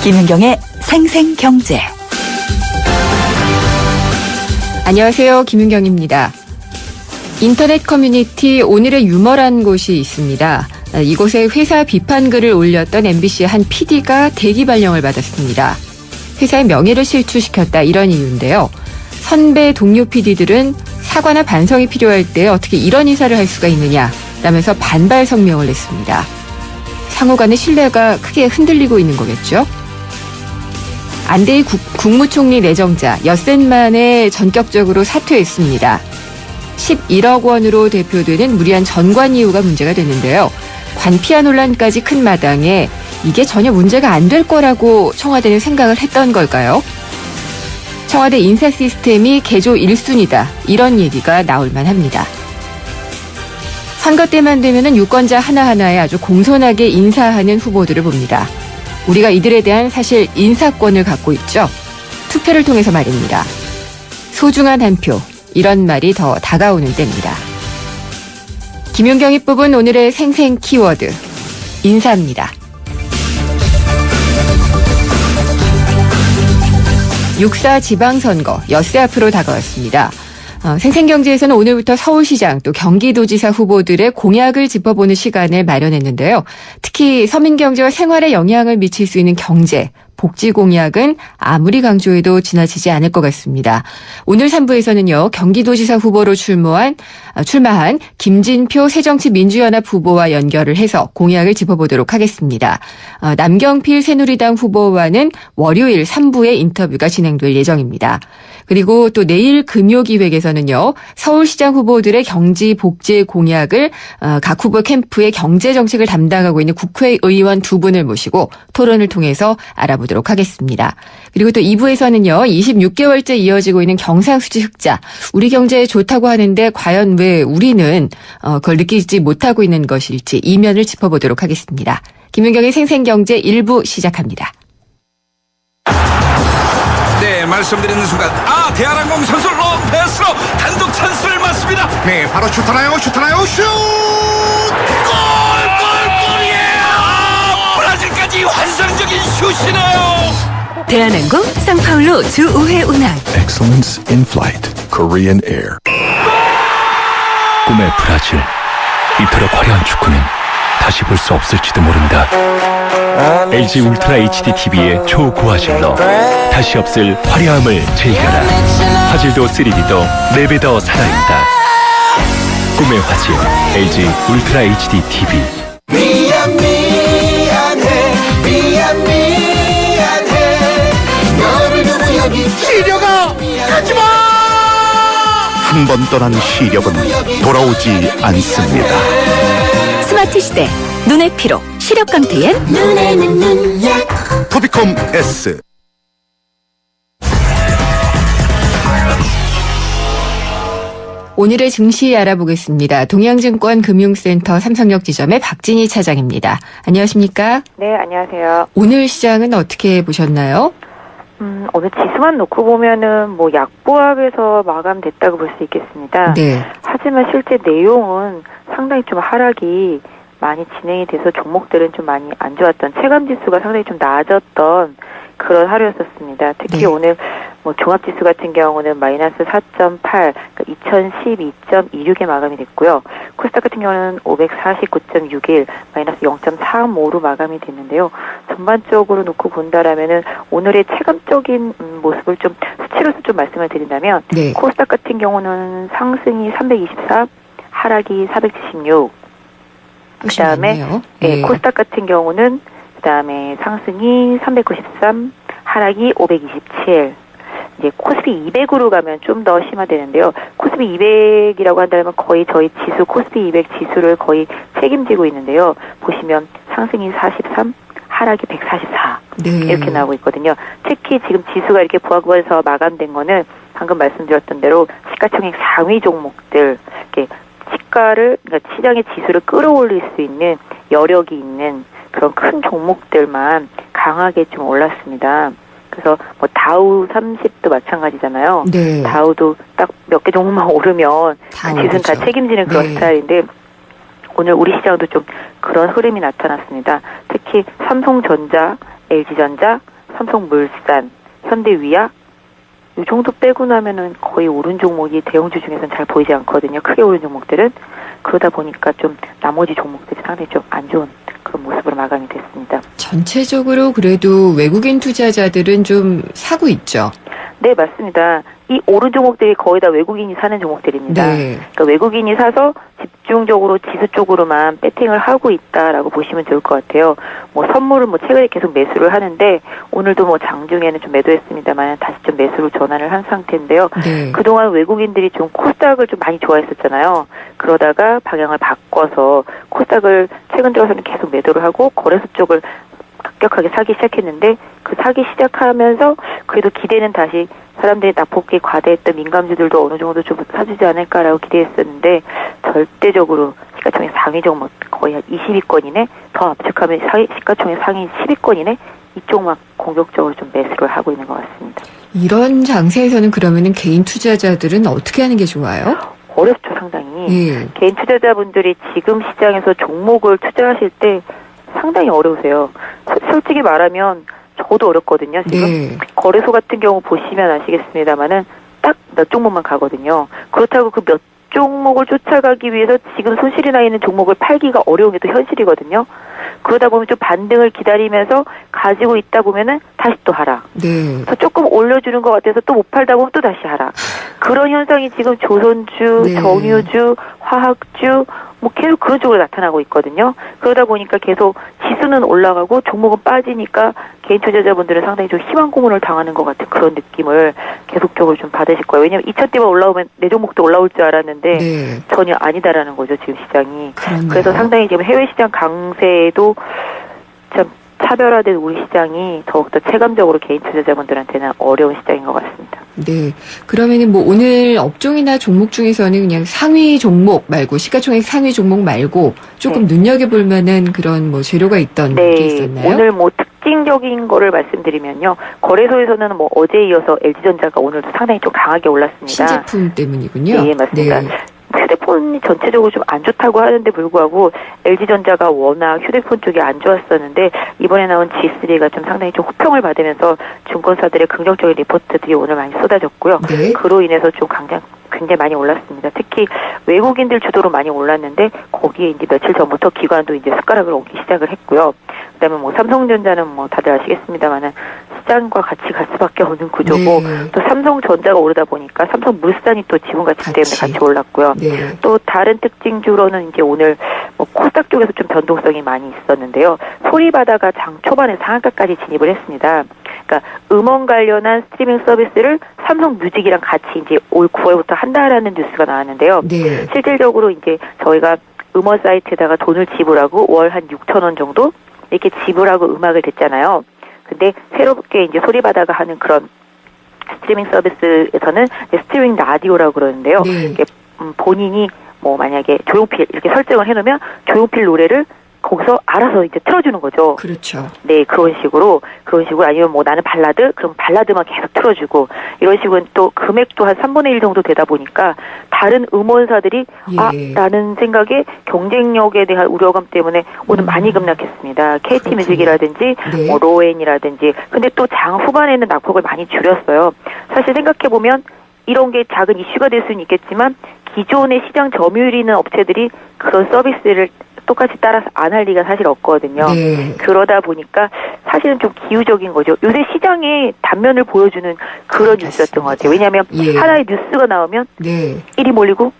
김윤경의 생생경제. 안녕하세요. 김윤경입니다. 인터넷 커뮤니티 오늘의 유머란 곳이 있습니다. 이곳에 회사 비판글을 올렸던 MBC의 한 PD가 대기 발령을 받았습니다. 회사의 명예를 실추시켰다, 이런 이유인데요. 선배 동료 PD들은 사과나 반성이 필요할 때 어떻게 이런 인사를 할 수가 있느냐 라면서 반발 성명을 냈습니다. 상호 간의 신뢰가 크게 흔들리고 있는 거겠죠. 안대희 국무총리 내정자 엿새 만에 전격적으로 사퇴했습니다. 11억 원으로 대표되는 무리한 전관 이유가 문제가 됐는데요. 관피아 논란까지 큰 마당에 이게 전혀 문제가 안 될 거라고 청와대는 생각을 했던 걸까요? 청와대 인사 시스템이 개조 1순위다, 이런 얘기가 나올 만합니다. 선거 때만 되면 유권자 하나하나에 아주 공손하게 인사하는 후보들을 봅니다. 우리가 이들에 대한 사실 인사권을 갖고 있죠. 투표를 통해서 말입니다. 소중한 한 표, 이런 말이 더 다가오는 때입니다. 김윤경이 뽑은 오늘의 생생 키워드, 인사입니다. 6.4 지방선거, 엿새 앞으로 다가왔습니다. 생생경제에서는 오늘부터 서울시장 또 경기도지사 후보들의 공약을 짚어보는 시간을 마련했는데요. 특히 서민경제와 생활에 영향을 미칠 수 있는 경제, 복지 공약은 아무리 강조해도 지나치지 않을 것 같습니다. 오늘 3부에서는요. 경기도지사 후보로 출마한 김진표 새정치민주연합 후보와 연결을 해서 공약을 짚어보도록 하겠습니다. 남경필 새누리당 후보와는 월요일 3부에 인터뷰가 진행될 예정입니다. 그리고 또 내일 금요기획에서는요. 서울시장 후보들의 경기 복지 공약을 각 후보 캠프의 경제정책을 담당하고 있는 국회의원 두 분을 모시고 토론을 통해서 알아보도록 하겠습니다. 그리고 또 2부에서는요. 26개월째 이어지고 있는 경상수지 흑자. 우리 경제에 좋다고 하는데 과연 왜 우리는 그걸 느끼지 못하고 있는 것일지 이면을 짚어보도록 하겠습니다. 김윤경의 생생경제 1부 시작합니다. 네, 말씀드리는 순간 대한항공 선수 로페스로 단독 찬스를 맞습니다. 네, 바로 슛하나요, 슛! 골이에요! 브라질까지 환상적인 슛이네요. 대한항공 상파울로 주 5회 운항. Excellence in Flight, Korean Air. 꿈의 브라질, 이토록 화려한 축구는 다시 볼 수 없을지도 모른다. LG 울트라 HD TV의 초고화질로 다시 없을 화려함을 즐겨라. 화질도 3D도 4배 더 살아있다. 꿈의 화질, LG 울트라 HD TV. 미안해. 너를 두고 여기 시려가 가지마. 한 번 떠난 시력은 돌아오지 않습니다. 스마트 시대, 눈의 피로, 시력 강퇴엔 눈에는 눈약. 토비콤 S. 오늘의 증시 알아보겠습니다. 동양증권 금융센터 삼성역 지점의 박진희 차장입니다. 안녕하십니까? 네, 안녕하세요. 오늘 시장은 어떻게 보셨나요? 오늘 지수만 놓고 보면은 약보합에서 마감됐다고 볼 수 있겠습니다. 네. 하지만 실제 내용은 상당히 좀 하락이 많이 진행이 돼서 종목들은 좀 많이 안 좋았던, 체감 지수가 상당히 좀 낮았던 그런 하루였었습니다. 특히 네. 오늘 종합지수 같은 경우는 마이너스 4.8, 2012.26에 마감이 됐고요. 코스닥 같은 경우는 549.61, 마이너스 0.35로 마감이 됐는데요. 전반적으로 놓고 본다라면은 오늘의 체감적인 모습을 좀 수치로서 좀 말씀을 드린다면, 네. 코스닥 같은 경우는 상승이 324, 하락이 476. 그다음에 네. 코스닥 같은 경우는 그다음에 상승이 393, 하락이 527. 이제 코스피 200으로 가면 좀 더 심화되는데요. 코스피 200이라고 한다면 거의 저희 지수 코스피 200 지수를 거의 책임지고 있는데요. 보시면 상승이 43, 하락이 144. 네. 이렇게 나오고 있거든요. 특히 지금 지수가 이렇게 부합에서 마감된 거는 방금 말씀드렸던 대로 시가총액 상위 종목들, 이렇게 그러니까 시장의 지수를 끌어올릴 수 있는 여력이 있는 그런 큰 종목들만 강하게 좀 올랐습니다. 그래서 다우 30도 마찬가지잖아요. 네. 다우도 딱 몇 개 종목만 오르면 그 지수는 다 책임지는 그런 스타일인데 오늘 우리 시장도 좀 그런 흐름이 나타났습니다. 특히 삼성전자, LG전자, 삼성물산, 현대위아 이 정도 빼고 나면은 거의 오른 종목이 대형주 중에서는 잘 보이지 않거든요. 크게 오른 종목들은. 그러다 보니까 좀 나머지 종목들이 상당히 좀 안 좋은 그런 모습으로 마감이 됐습니다. 전체적으로 그래도 외국인 투자자들은 좀 사고 있죠. 네, 맞습니다. 이 오른 종목들이 거의 다 외국인이 사는 종목들입니다. 네. 그러니까 외국인이 사서 집중적으로 지수 쪽으로만 배팅을 하고 있다라고 보시면 좋을 것 같아요. 뭐 선물은 뭐 최근에 계속 매수를 하는데 오늘도 뭐 장중에는 좀 매도했습니다만 다시 좀 매수로 전환을 한 상태인데요. 네. 그동안 외국인들이 좀 코스닥을 좀 많이 좋아했었잖아요. 그러다가 방향을 바꿔서 코스닥을 최근 들어서는 계속 매도를 하고 거래소 쪽을 급격하게 사기 시작했는데 그 사기 시작하면서 그래도 기대는 다시 사람들이 낙폭이 과대했던 민감주들도 어느 정도 좀 사주지 않을까라고 기대했었는데 절대적으로 시가총액 상위 종목 거의 한 20위권이네 더 압축하면 시가총액 상위 10위권이네 이쪽 막 공격적으로 좀 매수를 하고 있는 것 같습니다. 이런 장세에서는 그러면은 개인 투자자들은 어떻게 하는 게 좋아요? 어렵죠 상당히. 예. 개인 투자자분들이 지금 시장에서 종목을 투자하실 때 상당히 어려우세요. 솔직히 말하면 저도 어렵거든요. 지금 네. 거래소 같은 경우 보시면 아시겠습니다만은 딱 몇 종목만 가거든요. 그렇다고 그 몇 종목을 쫓아가기 위해서 지금 손실이 나 있는 종목을 팔기가 어려운 게 또 현실이거든요. 그러다 보면 좀 반등을 기다리면서 가지고 있다 보면은 다시 또 하라. 네. 그래서 조금 올려주는 것 같아서 또 못 팔다 보면 또 다시 하라. 그런 현상이 지금 조선주, 네. 정유주, 화학주 뭐 계속 그런 쪽으로 나타나고 있거든요. 그러다 보니까 계속 지수는 올라가고 종목은 빠지니까 개인 투자자분들은 상당히 좀 희망 고문을 당하는 것 같은 그런 느낌을 계속적으로 좀 받으실 거예요. 왜냐하면 2,000대만 올라오면 내 종목도 올라올 줄 알았는데 네. 전혀 아니다라는 거죠. 지금 시장이. 그렇네요. 그래서 상당히 지금 해외 시장 강세에도 참 차별화된 우리 시장이 더욱더 체감적으로 개인 투자자분들한테는 어려운 시장인 것 같습니다. 네. 그러면은 뭐 오늘 업종이나 종목 중에서는 그냥 상위 종목 말고 시가총액 상위 종목 말고 조금 눈여겨볼 만한 그런 뭐 재료가 있던 게 있었나요? 오늘 뭐 특징적인 거를 말씀드리면요. 거래소에서는 뭐 어제 이어서 LG전자가 오늘도 상당히 좀 강하게 올랐습니다. 신제품 때문이군요. 네, 맞습니다. 네. 휴대폰이 전체적으로 좀 안 좋다고 하는데 불구하고 LG전자가 워낙 휴대폰 쪽이 안 좋았었는데 이번에 나온 G3가 좀 상당히 좀 호평을 받으면서 증권사들의 긍정적인 리포트들이 오늘 많이 쏟아졌고요. 네. 그로 인해서 좀 굉장히 많이 올랐습니다. 특히 외국인들 주도로 많이 올랐는데 거기에 이제 며칠 전부터 기관도 이제 숟가락을 얹기 시작을 했고요. 그다음에 뭐 삼성전자는 뭐 다들 아시겠습니다만은 시장과 같이 갈 수밖에 없는 구조고 네. 또 삼성전자가 오르다 보니까 삼성물산이 또 지분 가치 때문에 같이 올랐고요. 네. 또 다른 특징주로는 이제 오늘 뭐 코스닥 쪽에서 좀 변동성이 많이 있었는데요. 소리바다가 장 초반에 상한가까지 진입을 했습니다. 그러니까 음원 관련한 스트리밍 서비스를 삼성뮤직이랑 같이 이제 올 9월부터 한다라는 뉴스가 나왔는데요. 네. 실질적으로 이제 저희가 음원 사이트에다가 돈을 지불하고 월 한 6,000원 정도 이렇게 지불하고 음악을 듣잖아요. 근데 새롭게 이제 소리바다가 하는 그런 스트리밍 서비스에서는 스트리밍 라디오라고 그러는데요. 네. 이게 본인이 뭐 만약에 조용필 이렇게 설정을 해놓으면 조용필 노래를 거기서 알아서 이제 틀어주는 거죠. 그렇죠. 네, 그런 식으로 아니면 뭐 나는 발라드? 그럼 발라드만 계속 틀어주고 이런 식으로 또 금액도 한 3분의 1 정도 되다 보니까 다른 음원사들이 예. 라는 생각에 경쟁력에 대한 우려감 때문에 오늘 많이 급락했습니다. KT뮤직이라든지 네. 뭐 로엔이라든지 근데 또 장 후반에는 낙폭을 많이 줄였어요. 사실 생각해보면 이런 게 작은 이슈가 될 수는 있겠지만 기존의 시장 점유율이 있는 업체들이 그런 서비스를 똑같이 따라서 안 할 리가 사실 없거든요. 네. 그러다 보니까 사실은 좀 기우적인 거죠. 요새 시장의 단면을 보여주는 그런 뉴스였던 것 같아요. 왜냐하면 예. 하나의 뉴스가 나오면 네. 이리 몰리고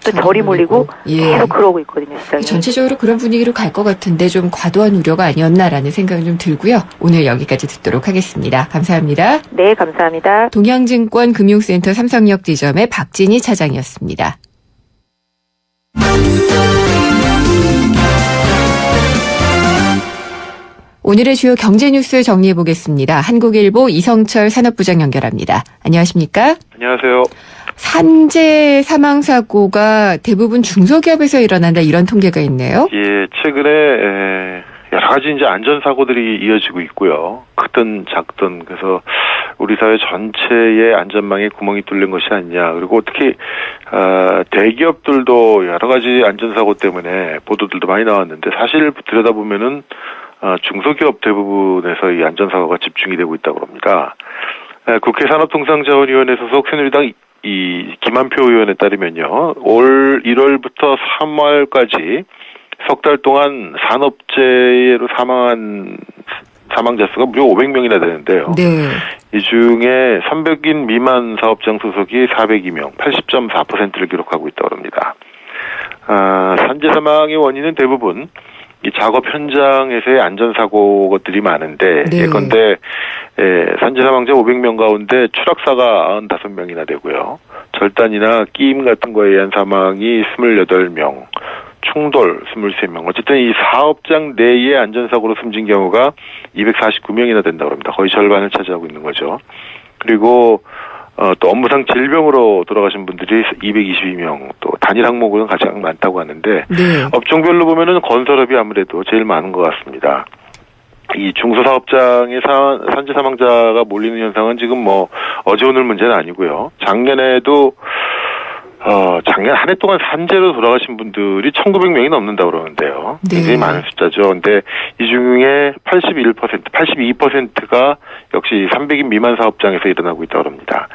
또 저리 몰리고 예. 계속 그러고 있거든요. 시장이. 전체적으로 그런 분위기로 갈 것 같은데 좀 과도한 우려가 아니었나라는 생각이 좀 들고요. 오늘 여기까지 듣도록 하겠습니다. 감사합니다. 네, 감사합니다. 동양증권 금융센터 삼성역 지점의 박진희 차장이었습니다. 오늘의 주요 경제 뉴스 정리해 보겠습니다. 한국일보 이성철 산업부장 연결합니다. 안녕하십니까? 안녕하세요. 산재 사망 사고가 대부분 중소기업에서 일어난다 이런 통계가 있네요. 예, 최근에 여러 가지 이제 안전 사고들이 이어지고 있고요. 크든 작든 그래서 우리 사회 전체의 안전망에 구멍이 뚫린 것이 아니냐. 그리고 특히 대기업들도 여러 가지 안전 사고 때문에 보도들도 많이 나왔는데 사실 들여다보면은 중소기업 대부분에서 이 안전사고가 집중이 되고 있다고 합니다. 국회 산업통상자원위원회 소속 새누리당 이 김한표 의원에 따르면요, 올 1월부터 3월까지 석 달 동안 산업재해로 사망자 수가 무려 500명이나 되는데요. 네. 이 중에 300인 미만 사업장 소속이 402명, 80.4%를 기록하고 있다고 합니다. 산재 사망의 원인은 대부분 이 작업 현장에서의 안전사고들이 많은데, 네. 예컨대 산재 사망자 500명 가운데 추락사가 95명이나 되고요. 절단이나 끼임 같은 거에 의한 사망이 28명, 충돌 23명. 어쨌든 이 사업장 내의 안전사고로 숨진 경우가 249명이나 된다고 합니다. 거의 절반을 차지하고 있는 거죠. 그리고 또 업무상 질병으로 돌아가신 분들이 222명, 또 단일 항목으로는 가장 많다고 하는데, 네. 업종별로 보면은 건설업이 아무래도 제일 많은 것 같습니다. 이 중소사업장의 산재 사망자가 몰리는 현상은 지금 뭐 어제 오늘 문제는 아니고요. 작년에도 작년 한 해 동안 산재로 돌아가신 분들이 1,900명이 넘는다고 그러는데요. 네. 굉장히 많은 숫자죠. 근데 이 중에 82%가 역시 300인 미만 사업장에서 일어나고 있다고 합니다.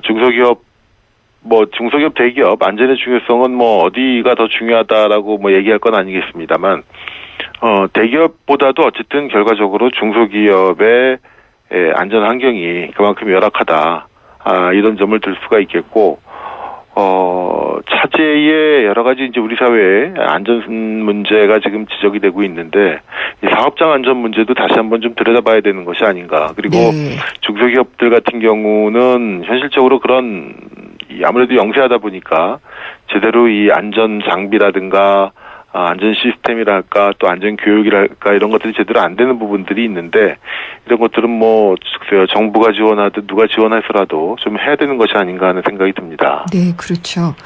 중소기업, 대기업 안전의 중요성은 뭐 어디가 더 중요하다라고 뭐 얘기할 건 아니겠습니다만, 대기업보다도 어쨌든 결과적으로 중소기업의 안전 환경이 그만큼 열악하다. 이런 점을 들 수가 있겠고, 차제의 여러 가지 이제 우리 사회에 안전 문제가 지금 지적이 되고 있는데, 이 사업장 안전 문제도 다시 한번 좀 들여다봐야 되는 것이 아닌가. 그리고 네. 중소기업들 같은 경우는 현실적으로 그런 아무래도 영세하다 보니까 제대로 이 안전 장비라든가 안전 시스템이랄까 또 안전 교육이랄까 이런 것들이 제대로 안 되는 부분들이 있는데, 이런 것들은 뭐 정부가 지원하든 누가 지원해서라도 좀 해야 되는 것이 아닌가 하는 생각이 듭니다. 네, 그렇죠.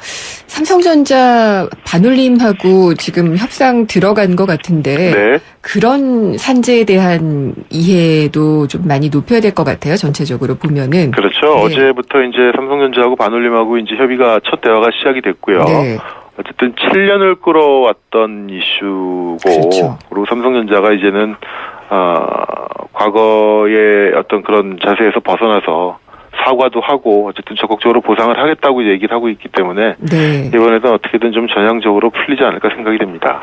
삼성전자 반올림하고 지금 협상 들어간 것 같은데, 네. 그런 산재에 대한 이해도 좀 많이 높여야 될 것 같아요. 전체적으로 보면은. 그렇죠. 네. 어제부터 이제 삼성전자하고 반올림하고 이제 협의가 첫 대화가 시작이 됐고요. 네. 어쨌든 7년을 끌어왔던 이슈고, 그렇죠. 그리고 삼성전자가 이제는 과거의 어떤 그런 자세에서 벗어나서 사과도 하고 어쨌든 적극적으로 보상을 하겠다고 얘기를 하고 있기 때문에, 네. 이번에는 어떻게든 좀 전향적으로 풀리지 않을까 생각이 됩니다.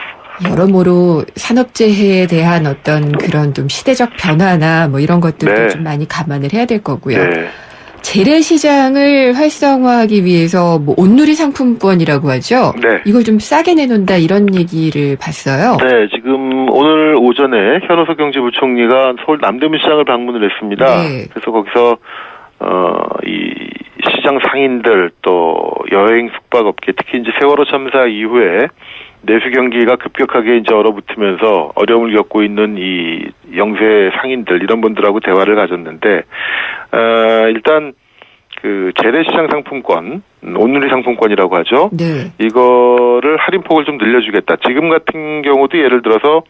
여러모로 산업재해에 대한 어떤 그런 좀 시대적 변화나 뭐 이런 것들도 네. 좀 많이 감안을 해야 될 거고요. 네. 재래시장을 활성화하기 위해서 뭐 온누리 상품권이라고 하죠. 네. 이걸 좀 싸게 내놓는다 이런 얘기를 봤어요. 네, 지금 오늘 오전에 현호석 경제부총리가 서울 남대문 시장을 방문을 했습니다. 네. 그래서 거기서 이 시장 상인들 또 여행 숙박업계, 특히 이제 세월호 참사 이후에 내수 경기가 급격하게 이제 얼어붙으면서 어려움을 겪고 있는 이 영세 상인들 이런 분들하고 대화를 가졌는데, 일단 그 재래시장 상품권, 온누리 상품권이라고 하죠. 네. 이거를 할인폭을 좀 늘려주겠다. 지금 같은 경우도 예를 들어서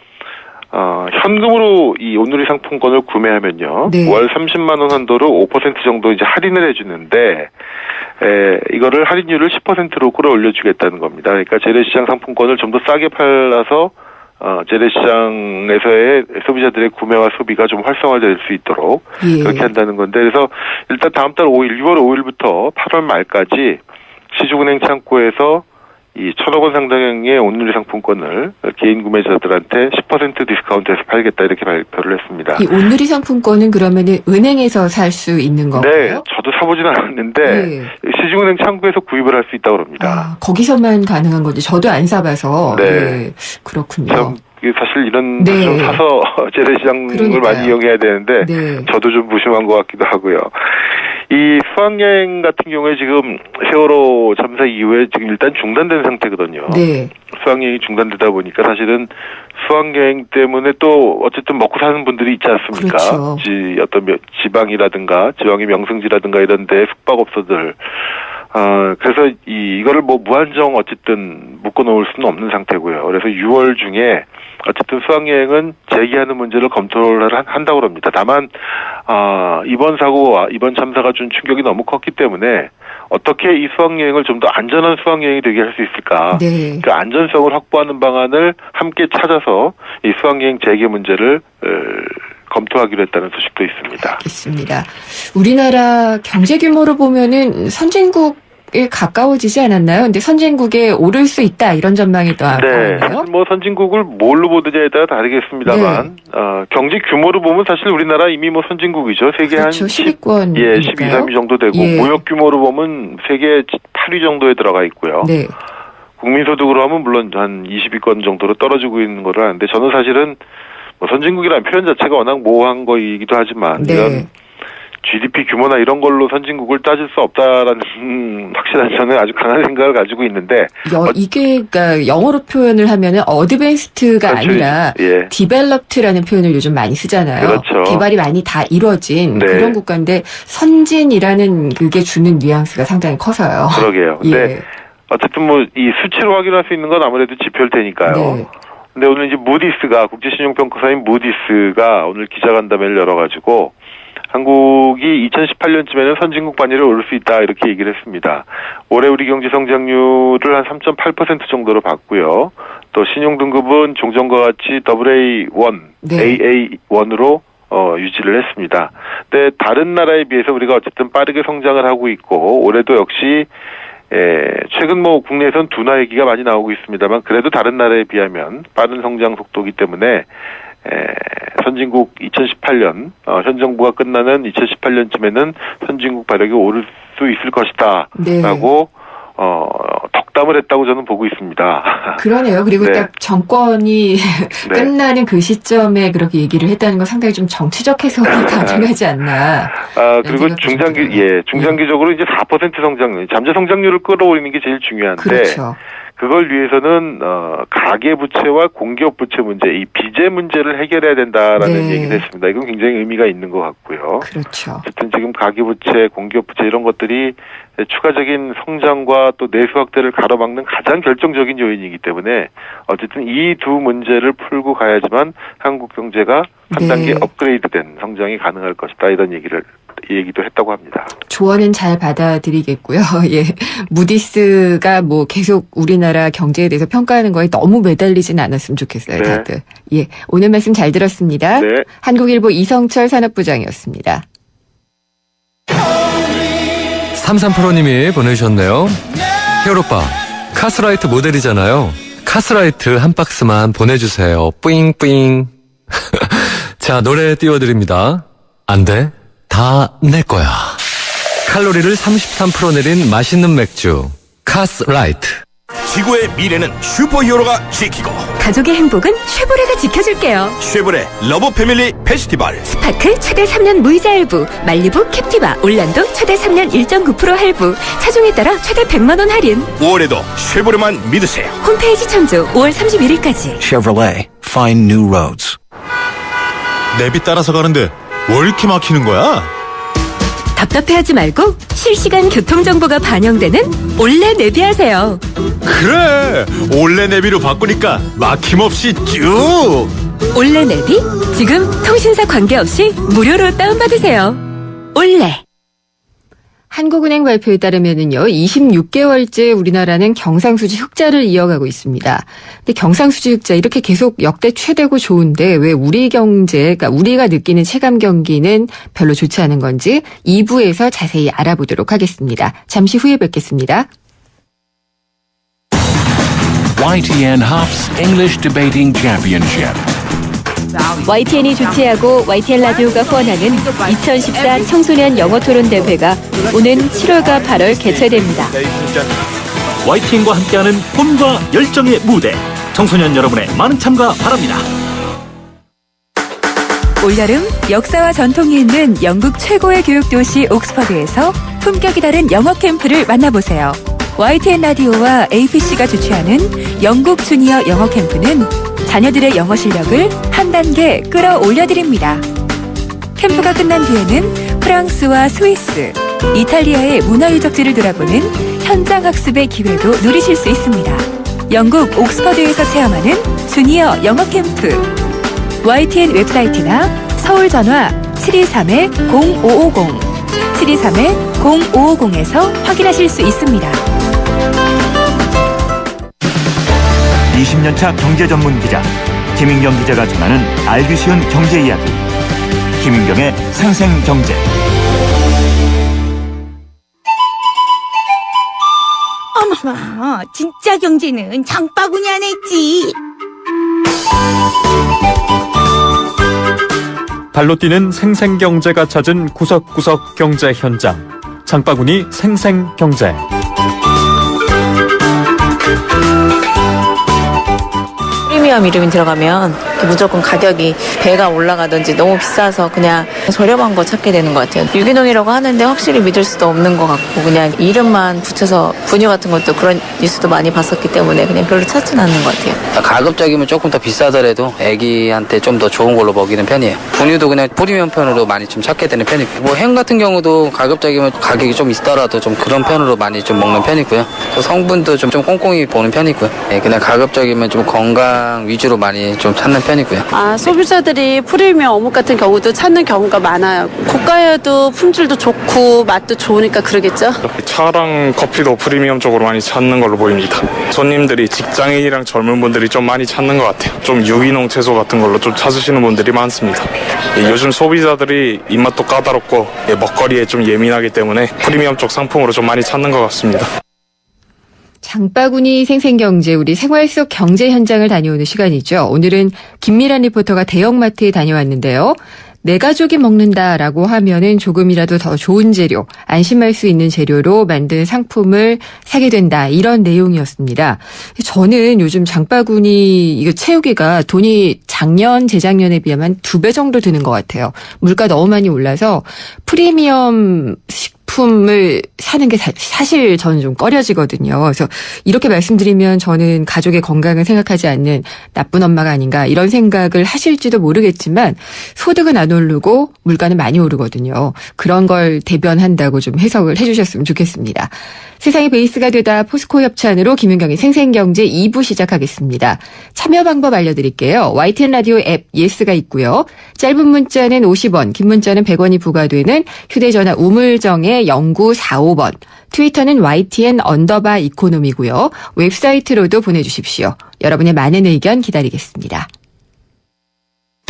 현금으로 이 온누리 상품권을 구매하면요, 네. 월 30만 원 한도로 5% 정도 이제 할인을 해주는데, 이거를 할인율을 10%로 끌어올려주겠다는 겁니다. 그러니까 재래시장 상품권을 좀 더 싸게 팔아서 재래시장에서의 소비자들의 구매와 소비가 좀 활성화될 수 있도록 예. 그렇게 한다는 건데, 그래서 일단 다음 달 5일, 6월 5일부터 8월 말까지 시중은행 창구에서 이 1,000억 원 상당의 온누리 상품권을 개인 구매자들한테 10% 디스카운트해서 팔겠다 이렇게 발표를 했습니다. 이 온누리 상품권은 그러면은 은행에서 살 수 있는 건가요? 네, 저도 사보진 않았는데 네. 시중은행 창구에서 구입을 할 수 있다고 합니다. 거기서만 가능한 건지 저도 안 사봐서. 네. 네, 그렇군요. 참 사실 이런 네. 좀 사서 재래시장을 그러니까요. 많이 이용해야 되는데 네. 저도 좀 무심한 것 같기도 하고요. 이 수학여행 같은 경우에 지금 세월호 참사 이후에 지금 일단 중단된 상태거든요. 네. 수학여행이 중단되다 보니까 사실은 수학여행 때문에 또 어쨌든 먹고 사는 분들이 있지 않습니까? 그렇죠. 어떤 지방이라든가 지방의 명승지라든가 이런 데 숙박업소들. 그래서 이거를 뭐 무한정 어쨌든 묶어놓을 수는 없는 상태고요. 그래서 6월 중에 어쨌든 수학여행은 재개하는 문제를 검토를 한다고 합니다. 다만 이번 사고와 이번 참사가 준 충격이 너무 컸기 때문에 어떻게 이 수학여행을 좀 더 안전한 수학여행이 되게 할 수 있을까? 네. 그 안전성을 확보하는 방안을 함께 찾아서 이 수학여행 재개 문제를 검토하기로 했다는 소식도 있습니다. 알겠습니다. 우리나라 경제 규모로 보면은 선진국에 가까워지지 않았나요? 근데 선진국에 오를 수 있다 이런 전망이 또 네, 나오네요. 사실 뭐 선진국을 뭘로 보느냐에 따라 다르겠습니다만 경제 규모로 보면 사실 우리나라 이미 뭐 선진국이죠. 세계 그렇죠. 한 10위권. 12, 3위 정도 되고 무역 규모로 보면 세계 8위 정도에 들어가 있고요. 네. 국민소득으로 하면 물론 한 20위권 정도로 떨어지고 있는 거를 아는데 저는 사실은 뭐 선진국이라는 표현 자체가 워낙 모호한 거이기도 하지만 네. 이런 GDP 규모나 이런 걸로 선진국을 따질 수 없다라는 확실한 저는 아주 강한 생각을 가지고 있는데 이게 그러니까 영어로 표현을 하면은 어드밴스드가 그렇죠. 아니라 예. 디벨롭드라는 표현을 요즘 많이 쓰잖아요. 그렇죠. 개발이 많이 다 이루어진 네. 그런 국가인데 선진이라는 그게 주는 뉘앙스가 상당히 커서요. 그러게요. 예. 근데 어쨌든 뭐 이 수치로 확인할 수 있는 건 아무래도 지표일 테니까요. 네. 근데 오늘 이제 무디스가 국제신용평가사인 무디스가 오늘 기자간담회를 열어가지고 한국이 2018년쯤에는 선진국 반열에 오를 수 있다 이렇게 얘기를 했습니다. 올해 우리 경제 성장률을 한 3.8% 정도로 봤고요. 또 신용 등급은 종전과 같이 AA1, 네. AA1으로 유지를 했습니다. 근데 다른 나라에 비해서 우리가 어쨌든 빠르게 성장을 하고 있고 올해도 역시 최근 뭐 국내에선 둔화 얘기가 많이 나오고 있습니다만 그래도 다른 나라에 비하면 빠른 성장 속도이기 때문에 선진국 2018년 현 정부가 끝나는 2018년쯤에는 선진국 발역이 오를 수 있을 것이다 네. 라고 덕담을 했다고 저는 보고 있습니다. 그러네요. 그리고 네. 딱 정권이 네. 끝나는 그 시점에 그렇게 얘기를 했다는 건 상당히 좀 정치적 해석이 가능하지 않나. 그리고 중장기적으로 이제 4% 성장, 잠재 성장률을 끌어올리는 게 제일 중요한데 그렇죠. 그걸 위해서는 가계 부채와 공기업 부채 문제, 이 빚의 문제를 해결해야 된다라는 네. 얘기를 했습니다. 이건 굉장히 의미가 있는 것 같고요. 그렇죠. 어쨌든 지금 가계 부채, 공기업 부채 이런 것들이 추가적인 성장과 또 내수 확대를 가로막는 가장 결정적인 요인이기 때문에 어쨌든 이 두 문제를 풀고 가야지만 한국 경제가 한 네. 단계 업그레이드된 성장이 가능할 것이다 이런 얘기도 했다고 합니다. 조언은 잘 받아들이겠고요. 예. 무디스가 뭐 계속 우리나라 경제에 대해서 평가하는 거에 너무 매달리지는 않았으면 좋겠어요, 네. 다들. 예. 오늘 말씀 잘 들었습니다. 네. 한국일보 이성철 산업부장이었습니다. 33프로님이 보내주셨네요. 히어로빠, 카스라이트 모델이잖아요. 카스라이트 한 박스만 보내주세요. 뿌잉뿌잉. 자, 노래 띄워드립니다. 안 돼. 다 내 거야. 칼로리를 33% 내린 맛있는 맥주. 카스라이트. 지구의 미래는 슈퍼히어로가 지키고 가족의 행복은 쉐보레가 지켜줄게요. 쉐보레 러브 패밀리 페스티벌 스파클 최대 3년 무이자 할부, 말리부 캡티바, 올란도 최대 3년 1.9% 할부, 차종에 따라 최대 100만 원 할인. 5월에도 쉐보레만 믿으세요. 홈페이지 참조 5월 31일까지. Chevrolet, find new roads. 내비 따라서 가는데 왜 이렇게 막히는 거야? 답답해하지 말고 실시간 교통정보가 반영되는 올레 내비하세요. 그래, 올레 내비로 바꾸니까 막힘없이 쭉. 올레 내비 지금 통신사 관계없이 무료로 다운받으세요. 올레. 한국은행 발표에 따르면은요, 26개월째 우리나라는 경상수지 흑자를 이어가고 있습니다. 근데 경상수지 흑자 이렇게 계속 역대 최대고 좋은데 왜 우리 경제, 그러니까 우리가 느끼는 체감 경기는 별로 좋지 않은 건지 2부에서 자세히 알아보도록 하겠습니다. 잠시 후에 뵙겠습니다. YTN Hops English Debating Championship. YTN이 주최하고 YTN 라디오가 후원하는 2014 청소년 영어 토론 대회가 오는 7월과 8월 개최됩니다. YTN과 함께하는 혼과 열정의 무대, 청소년 여러분의 많은 참가 바랍니다. 올여름 역사와 전통이 있는 영국 최고의 교육도시 옥스퍼드에서 품격이 다른 영어 캠프를 만나보세요. YTN 라디오와 APC가 주최하는 영국 주니어 영어 캠프는 자녀들의 영어 실력을 한 단계 끌어올려드립니다. 캠프가 끝난 뒤에는 프랑스와 스위스, 이탈리아의 문화유적지를 돌아보는 현장 학습의 기회도 누리실 수 있습니다. 영국 옥스퍼드에서 체험하는 주니어 영어 캠프. YTN 웹사이트나 서울 전화 723-0550, 1723-0550에서 확인하실 수 있습니다. 20년차 경제 전문 기자 김인경 기자가 전하는 알기 쉬운 경제 이야기. 김인경의 생생경제. 어머머, 진짜 경제는 장바구니 안에 있지. 발로 뛰는 생생경제가 찾은 구석구석 경제 현장. 장바구니 생생경제. 프리미엄 이름이 들어가면 무조건 가격이 배가 올라가든지 너무 비싸서 그냥 저렴한 거 찾게 되는 것 같아요. 유기농이라고 하는데 확실히 믿을 수도 없는 것 같고 그냥 이름만 붙여서 분유 같은 것도 그런 뉴스도 많이 봤었기 때문에 그냥 별로 찾진 않는 것 같아요. 가급적이면 조금 더 비싸더라도 애기한테 좀 더 좋은 걸로 먹이는 편이에요. 분유도 그냥 프리미엄 편으로 많이 좀 찾게 되는 편이고 뭐 햄 같은 경우도 가급적이면 가격이 좀 있더라도 좀 그런 편으로 많이 좀 먹는 편이고요. 또 성분도 좀 꼼꼼히 보는 편이고요. 그냥 가급적이면 좀 건강 위주로 많이 좀 찾는 편이고요. 소비자들이 프리미엄 어묵 같은 경우도 찾는 경우가 많아요. 고가여도 품질도 좋고 맛도 좋으니까 그러겠죠. 차랑 커피도 프리미엄 쪽으로 많이 찾는 걸로 보입니다. 손님들이 직장인이랑 젊은 분들이 좀 많이 찾는 것 같아요. 좀 유기농 채소 같은 걸로 좀 찾으시는 분들이 많습니다. 요즘 소비자들이 입맛도 까다롭고 먹거리에 좀 예민하기 때문에 프리미엄 쪽 상품으로 좀 많이 찾는 것 같습니다. 장바구니 생생경제, 우리 생활 속 경제 현장을 다녀오는 시간이죠. 오늘은 김미란 리포터가 대형마트에 다녀왔는데요. 내 가족이 먹는다라고 하면은 조금이라도 더 좋은 재료, 안심할 수 있는 재료로 만든 상품을 사게 된다. 이런 내용이었습니다. 저는 요즘 장바구니 이거 채우기가 돈이 작년, 재작년에 비하면 2배 정도 드는 것 같아요. 물가 너무 많이 올라서 프리미엄 식품을 사는 게 사실 저는 좀 꺼려지거든요. 그래서 이렇게 말씀드리면 저는 가족의 건강을 생각하지 않는 나쁜 엄마가 아닌가 이런 생각을 하실지도 모르겠지만 소득은 안 오르고 물가는 많이 오르거든요. 그런 걸 대변한다고 좀 해석을 해주셨으면 좋겠습니다. 세상의 베이스가 되다 포스코 협찬으로 김윤경의 생생경제 2부 시작하겠습니다. 참여 방법 알려드릴게요. YTN 라디오 앱 예스가 있고요. 짧은 문자는 50원, 긴 문자는 100원이 부과되는 휴대전화 우물정의 0945번. 트위터는 YTN_이코노미고요. 웹사이트로도 보내주십시오. 여러분의 많은 의견 기다리겠습니다.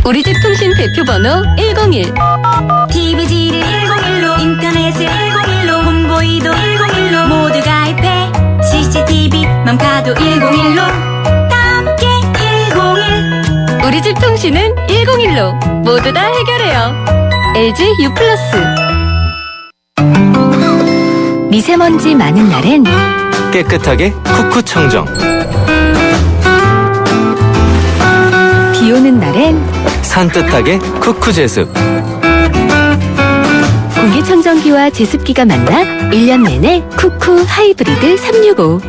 우리 집 통신 대표 번호 101. TV지를 101로 인터넷을 101로 홈보이도 101로 모두 가입해 CCTV 맘카도 101로 함께 101. 우리 집 통신은 101로 모두 다 해결해요. LG U+. 미세먼지 많은 날엔 깨끗하게 쿠쿠 청정. 비 오는 날엔 산뜻하게 쿠쿠 제습. 공기청정기와 제습기가 만나 1년 내내 쿠쿠 하이브리드 365.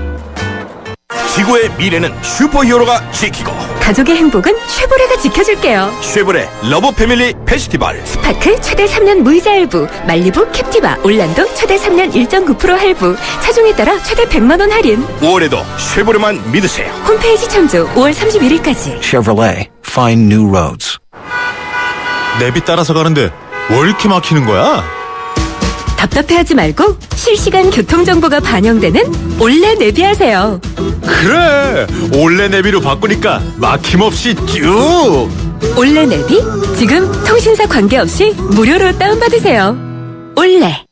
지구의 미래는 슈퍼히어로가 지키고 가족의 행복은 쉐보레가 지켜줄게요. 쉐보레 러브 패밀리 페스티벌. 스파크 최대 3년 무이자 할부, 말리부 캡티바 올란도 최대 3년 1.9% 할부, 차종에 따라 최대 100만 원 할인. 5월에도 쉐보레만 믿으세요. 홈페이지 참조 5월 31일까지. Chevrolet, find new roads. 내비 따라서 가는데 왜 이렇게 막히는 거야? 답답해하지 말고 실시간 교통정보가 반영되는 올레 내비하세요. 그래, 올레 내비로 바꾸니까 막힘없이 쭉. 올레 내비 지금 통신사 관계없이 무료로 다운받으세요. 올레.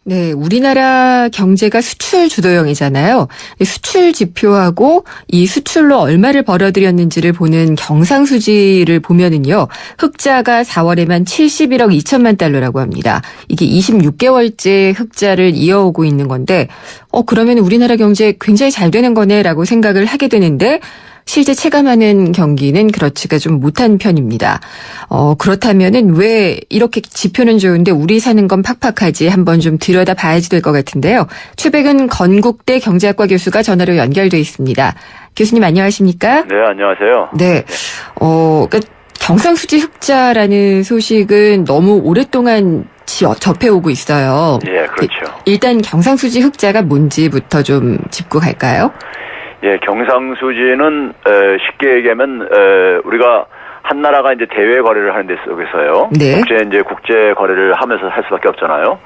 네, 우리나라 경제가 수출 주도형이잖아요. 수출 지표하고 이 수출로 얼마를 벌어들였는지를 보는 경상수지를 보면은요, 흑자가 4월에만 71억 2천만 달러라고 합니다. 이게 26개월째 흑자를 이어오고 있는 건데, 그러면 우리나라 경제 굉장히 잘 되는 거네라고 생각을 하게 되는데, 실제 체감하는 경기는 그렇지가 좀 못한 편입니다. 그렇다면은 왜 이렇게 지표는 좋은데 우리 사는 건 팍팍하지 한번 좀 들여다 봐야지 될 것 같은데요. 최백은 건국대 경제학과 교수가 전화로 연결돼 있습니다. 교수님 안녕하십니까? 네, 안녕하세요. 네. 그러니까 경상수지 흑자라는 소식은 너무 오랫동안 접해오고 있어요. 예, 그렇죠. 일단 경상수지 흑자가 뭔지부터 좀 짚고 갈까요? 예, 경상수지는 쉽게 얘기하면 우리가 한 나라가 이제 대외 거래를 하는 데 속에서요. 네. 국제 거래를 하면서 할 수밖에 없잖아요.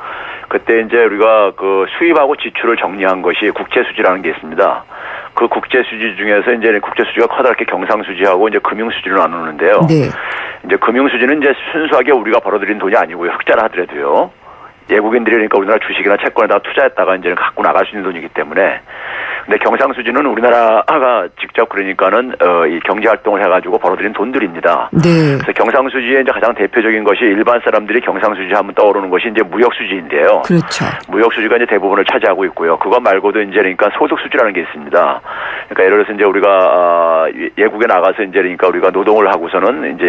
그때 이제 우리가 그 수입하고 지출을 정리한 것이 국제 수지라는 게 있습니다. 그 국제 수지 중에서 이제 국제 수지가 커다랗게 경상 수지하고 이제 금융 수지로 나누는데요. 네. 이제 금융 수지는 이제 순수하게 우리가 벌어들인 돈이 아니고요. 흑자를 하더라도요. 외국인들이 그러니까 우리나라 주식이나 채권에다가 투자했다가 이제 갖고 나갈 수 있는 돈이기 때문에. 근데 경상수지는 우리나라가 직접 그러니까는 이 경제 활동을 해가지고 벌어들인 돈들입니다. 네. 그래서 경상수지의 이제 가장 대표적인 것이 일반 사람들이 경상수지 하면 떠오르는 것이 이제 무역수지인데요. 그렇죠. 무역수지가 이제 대부분을 차지하고 있고요. 그것 말고도 이제 그러니까 소득수지라는 게 있습니다. 그러니까 예를 들어서 이제 우리가 외국에 나가서 이제 그러니까 우리가 노동을 하고서는 이제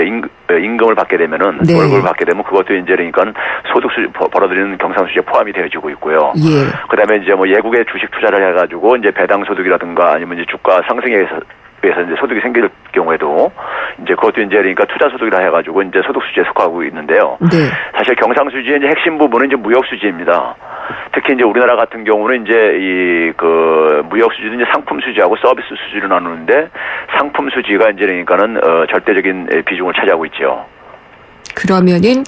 임금을 받게 되면은 네. 월급을 받게 되면 그것도 이제 그러니까 소득수지 벌어들이는 경상수지에 포함이 되어지고 있고요. 예. 그다음에 이제 뭐 외국에 주식 투자를 해가지고 이제 배당 소득이라든가 아니면 이제 주가 상승에 의해서 이제 소득이 생길 경우에도 이제 그것도 이제 그러니까 투자 소득이라 해가지고 이제 소득수지에 속하고 있는데요. 네. 사실 경상수지의 이제 핵심 부분은 이제 무역수지입니다. 특히 이제 우리나라 같은 경우는 이제 이 그 무역수지는 이제 상품수지하고 서비스 수지로 나누는데 상품수지가 이제 그러니까는 절대적인 비중을 차지하고 있죠. 그러면은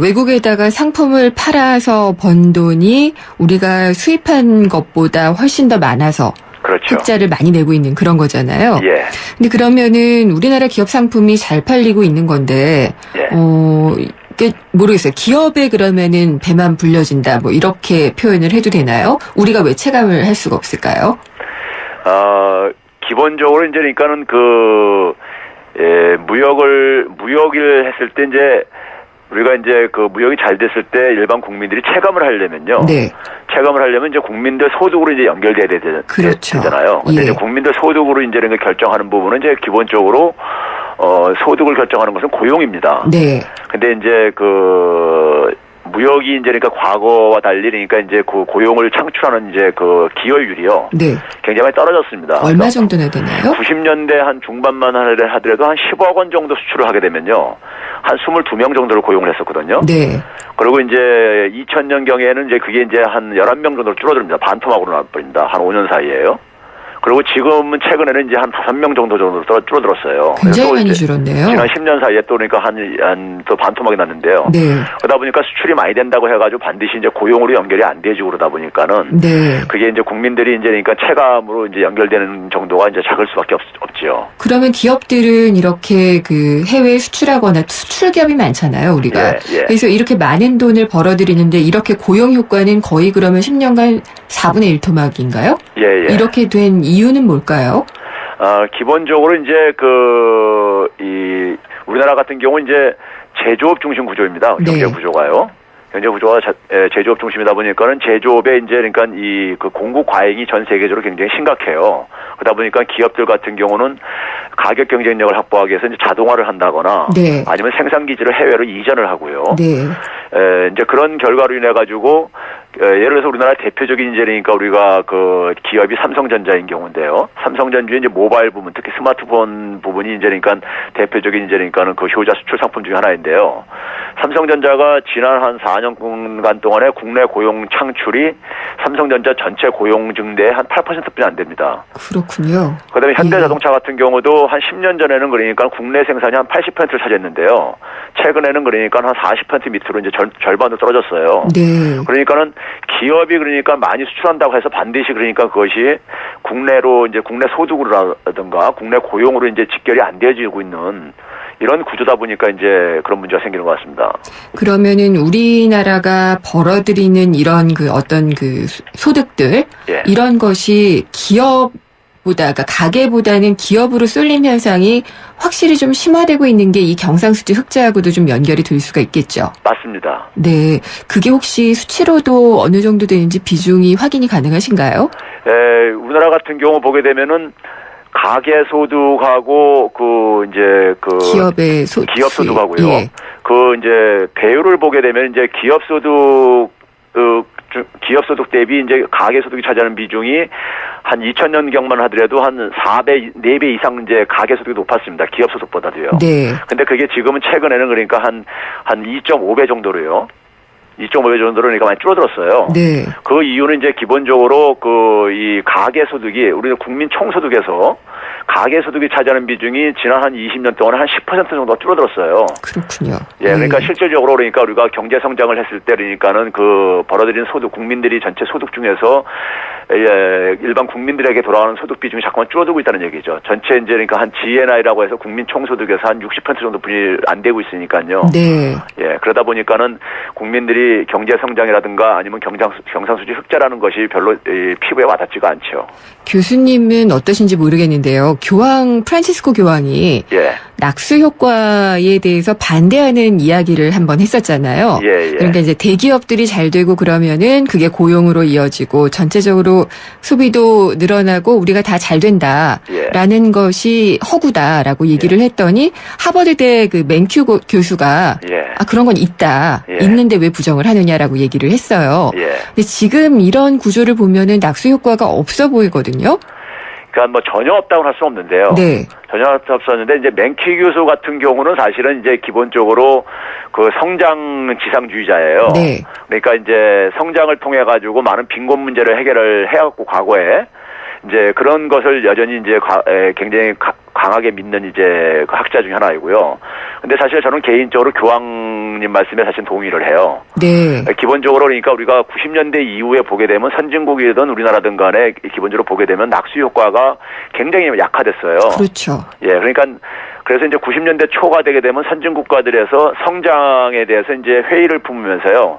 외국에다가 상품을 팔아서 번 돈이 우리가 수입한 것보다 훨씬 더 많아서 그렇죠. 흑자를 많이 내고 있는 그런 거잖아요. 예. 근데 그러면은 우리나라 기업 상품이 잘 팔리고 있는 건데, 예. 모르겠어요. 기업에 그러면은 배만 불려진다, 뭐 이렇게 표현을 해도 되나요? 우리가 왜 체감을 할 수가 없을까요? 기본적으로 이제 그러니까는 무역을 했을 때 이제 우리가 이제 그 무역이 잘 됐을 때 일반 국민들이 체감을 하려면요. 네. 체감을 하려면 이제 국민들 소득으로 이제 연결돼야 그렇죠. 되잖아요. 근데 예. 이제 국민들 소득으로 이제 이런 걸 결정하는 부분은 이제 기본적으로 소득을 결정하는 것은 고용입니다. 네. 근데 이제 무역이 이제 그러니까 과거와 달리 그러니까 이제 그 고용을 창출하는 이제 그 기여율이요. 네. 굉장히 많이 떨어졌습니다. 얼마 정도나 되나요? 90년대 한 중반만 하더라도 한 10억 원 정도 수출을 하게 되면요. 한 22명 정도를 고용을 했었거든요. 네. 그리고 이제 2000년경에는 이제 그게 이제 한 11명 정도로 줄어듭니다. 반토막으로 나버립니다. 한 5년 사이에요. 그리고 지금은 최근에는 이제 한 5명 정도 줄어들었어요. 굉장히 많이 줄었네요. 지난 10년 사이에 또 그러니까 또 반토막이 났는데요. 네. 그러다 보니까 수출이 많이 된다고 해가지고 반드시 이제 고용으로 연결이 안 되지고 그러다 보니까는. 네. 그게 이제 국민들이 이제 그러니까 체감으로 이제 연결되는 정도가 이제 작을 수밖에 없지요. 그러면 기업들은 이렇게 그 해외에 수출하거나 수출 기업이 많잖아요, 우리가. 예. 그래서 이렇게 많은 돈을 벌어들이는데 이렇게 고용 효과는 거의 그러면 10년간 4분의 1 토막인가요? 예. 이렇게 된 이유는 뭘까요? 기본적으로 이제 우리나라 같은 경우 이제 제조업 중심 구조입니다. 경제 구조가요. 경제 구조가 제조업 중심이다 보니까는 제조업에 이제 그러니까 그 공급 과잉이 전 세계적으로 굉장히 심각해요. 그러다 보니까 기업들 같은 경우는 가격 경쟁력을 확보하기 위해서 이제 자동화를 한다거나 네. 아니면 생산 기지를 해외로 이전을 하고요. 네. 이제 그런 결과로 인해 가지고 예를 들어서 우리나라 대표적인 이제 그러니까 우리가 그 기업이 삼성전자인 경우인데요. 삼성전자의 이제 모바일 부분, 특히 스마트폰 부분이 이제 그러니까 대표적인 이제 그러니까는 그 효자 수출 상품 중에 하나인데요. 삼성전자가 지난 한 4년간 동안에 국내 고용 창출이 삼성전자 전체 고용 증대의 한 8%뿐이 안 됩니다. 그렇군요. 그다음에 현대자동차 같은 경우도 한 10년 전에는 그러니까 국내 생산이 한 80%를 차지했는데요. 최근에는 그러니까 한 40% 밑으로 이제 절반으로 떨어졌어요. 네. 그러니까는 기업이 그러니까 많이 수출한다고 해서 반드시 그러니까 그것이 국내로 이제 국내 소득으로라든가 국내 고용으로 이제 직결이 안 되어지고 있는 이런 구조다 보니까 이제 그런 문제가 생기는 것 같습니다. 그러면은 우리나라가 벌어들이는 이런 그 어떤 그 소득들 이런 것이 그러니까 가계보다는 기업으로 쏠림 현상이 확실히 좀 심화되고 있는 게 이 경상수지 흑자하고도 좀 연결이 될 수가 있겠죠. 맞습니다. 네. 그게 혹시 수치로도 어느 정도 되는지 비중이 확인이 가능하신가요? 우리나라 같은 경우 보게 되면은 가계 소득하고 기업 소득하고요. 예. 이제 배율을 보게 되면 이제 기업 소득 대비 이제 가계 소득이 차지하는 비중이 한 2000년경만 하더라도 한 4배 이상 이제 가계 소득이 높았습니다. 기업 소득보다도요. 네. 근데 그게 지금은 최근에는 그러니까 한 2.5배 정도로요. 2.5배 정도로 그러니까 많이 줄어들었어요. 네. 그 이유는 이제 기본적으로 이 가계 소득이 우리 국민 총소득에서 가계소득이 차지하는 비중이 지난 한 20년 동안 한 10% 정도 줄어들었어요. 그렇군요. 예, 그러니까 실질적으로 그러니까 우리가 경제 성장을 했을 때 그러니까는 그 벌어들인 소득, 국민들이 전체 소득 중에서 일반 국민들에게 돌아가는 소득 비중이 자꾸만 줄어들고 있다는 얘기죠. 전체 이제 그러니까 한 GNI라고 해서 국민 총소득에서 한 60% 정도 분이 안 되고 있으니까요. 네. 예, 그러다 보니까는 국민들이 경제 성장이라든가 아니면 경상수지 흑자라는 것이 별로 피부에 와닿지가 않죠. 교수님은 어떠신지 모르겠는데요. 프란치스코 교황이 예. 낙수 효과에 대해서 반대하는 이야기를 한번 했었잖아요. 예. 그러니까 이제 대기업들이 잘 되고 그러면은 그게 고용으로 이어지고 전체적으로 소비도 늘어나고 우리가 다 잘 된다라는 것이 허구다라고 얘기를 했더니 하버드대 그 맨큐 교수가 그런 건 있다. 있는데 왜 부정을 하느냐라고 얘기를 했어요. 근데 지금 이런 구조를 보면은 낙수 효과가 없어 보이거든요. 그러니까 뭐 전혀 없다고 할 수 없는데요. 네. 전혀 없었는데 이제 맨키 교수 같은 경우는 사실은 이제 기본적으로 그 성장 지상주의자예요. 네. 그러니까 이제 성장을 통해 가지고 많은 빈곤 문제를 해결을 해왔고 과거에 이제 그런 것을 여전히 이제 굉장히 강하게 믿는 이제 그 학자 중에 하나이고요. 근데 사실 저는 개인적으로 교황님 말씀에 사실 동의를 해요. 네. 기본적으로 그러니까 우리가 90년대 이후에 보게 되면 선진국이든 우리나라든 간에 기본적으로 보게 되면 낙수 효과가 굉장히 약화됐어요. 그렇죠. 예, 그러니까 그래서 이제 90년대 초가 되게 되면 선진 국가들에서 성장에 대해서 이제 회의를 품으면서요.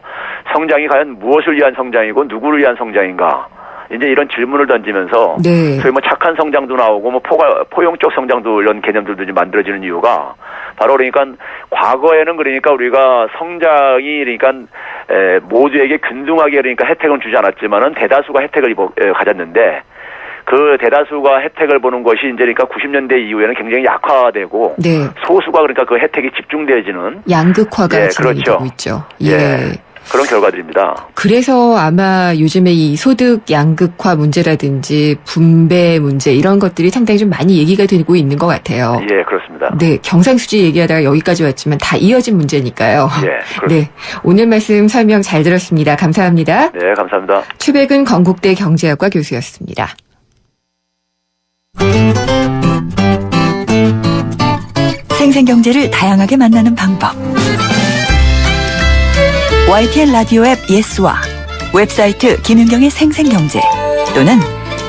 성장이 과연 무엇을 위한 성장이고 누구를 위한 성장인가? 이제 이런 질문을 던지면서 네. 소위 뭐 착한 성장도 나오고 뭐 포용적 성장도 이런 개념들도 좀 만들어지는 이유가 바로 그러니까 과거에는 그러니까 우리가 성장이 그러니까 모두에게 균등하게 그러니까 혜택은 주지 않았지만은 대다수가 혜택을 가졌는데 그 대다수가 혜택을 보는 것이 이제 그러니까 90년대 이후에는 굉장히 약화되고 네. 소수가 그러니까 그 혜택이 집중되어지는 양극화가 그렇죠. 진행되고 있죠. 예. 그런 결과들입니다. 그래서 아마 요즘에 이 소득 양극화 문제라든지 분배 문제 이런 것들이 상당히 좀 많이 얘기가 되고 있는 것 같아요. 예, 그렇습니다. 네, 경상수지 얘기하다가 여기까지 왔지만 다 이어진 문제니까요. 예, 네, 오늘 말씀 설명 잘 들었습니다. 감사합니다. 네, 감사합니다. 추백은 건국대 경제학과 교수였습니다. 생생경제를 다양하게 만나는 방법. YTN 라디오 앱 예스와 웹사이트 김윤경의 생생경제 또는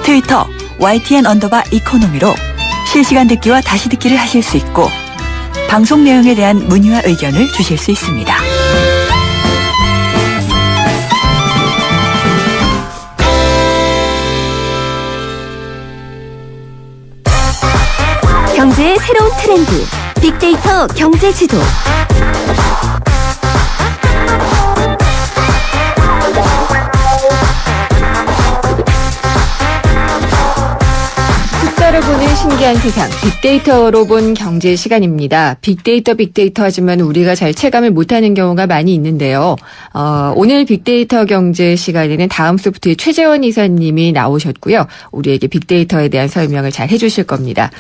트위터 YTN_이코노미로 실시간 듣기와 다시 듣기를 하실 수 있고 방송 내용에 대한 문의와 의견을 주실 수 있습니다. 경제의 새로운 트렌드, 빅데이터 경제지도. 숫자를 보는 신기한 세상, 빅데이터로 본 경제 시간입니다. 빅데이터 하지만 우리가 잘 체감을 못하는 경우가 많이 있는데요. 오늘 빅데이터 경제 시간에는 다음소프트의 최재원 이사님이 나오셨고요. 우리에게 빅데이터에 대한 설명을 잘 해주실 겁니다.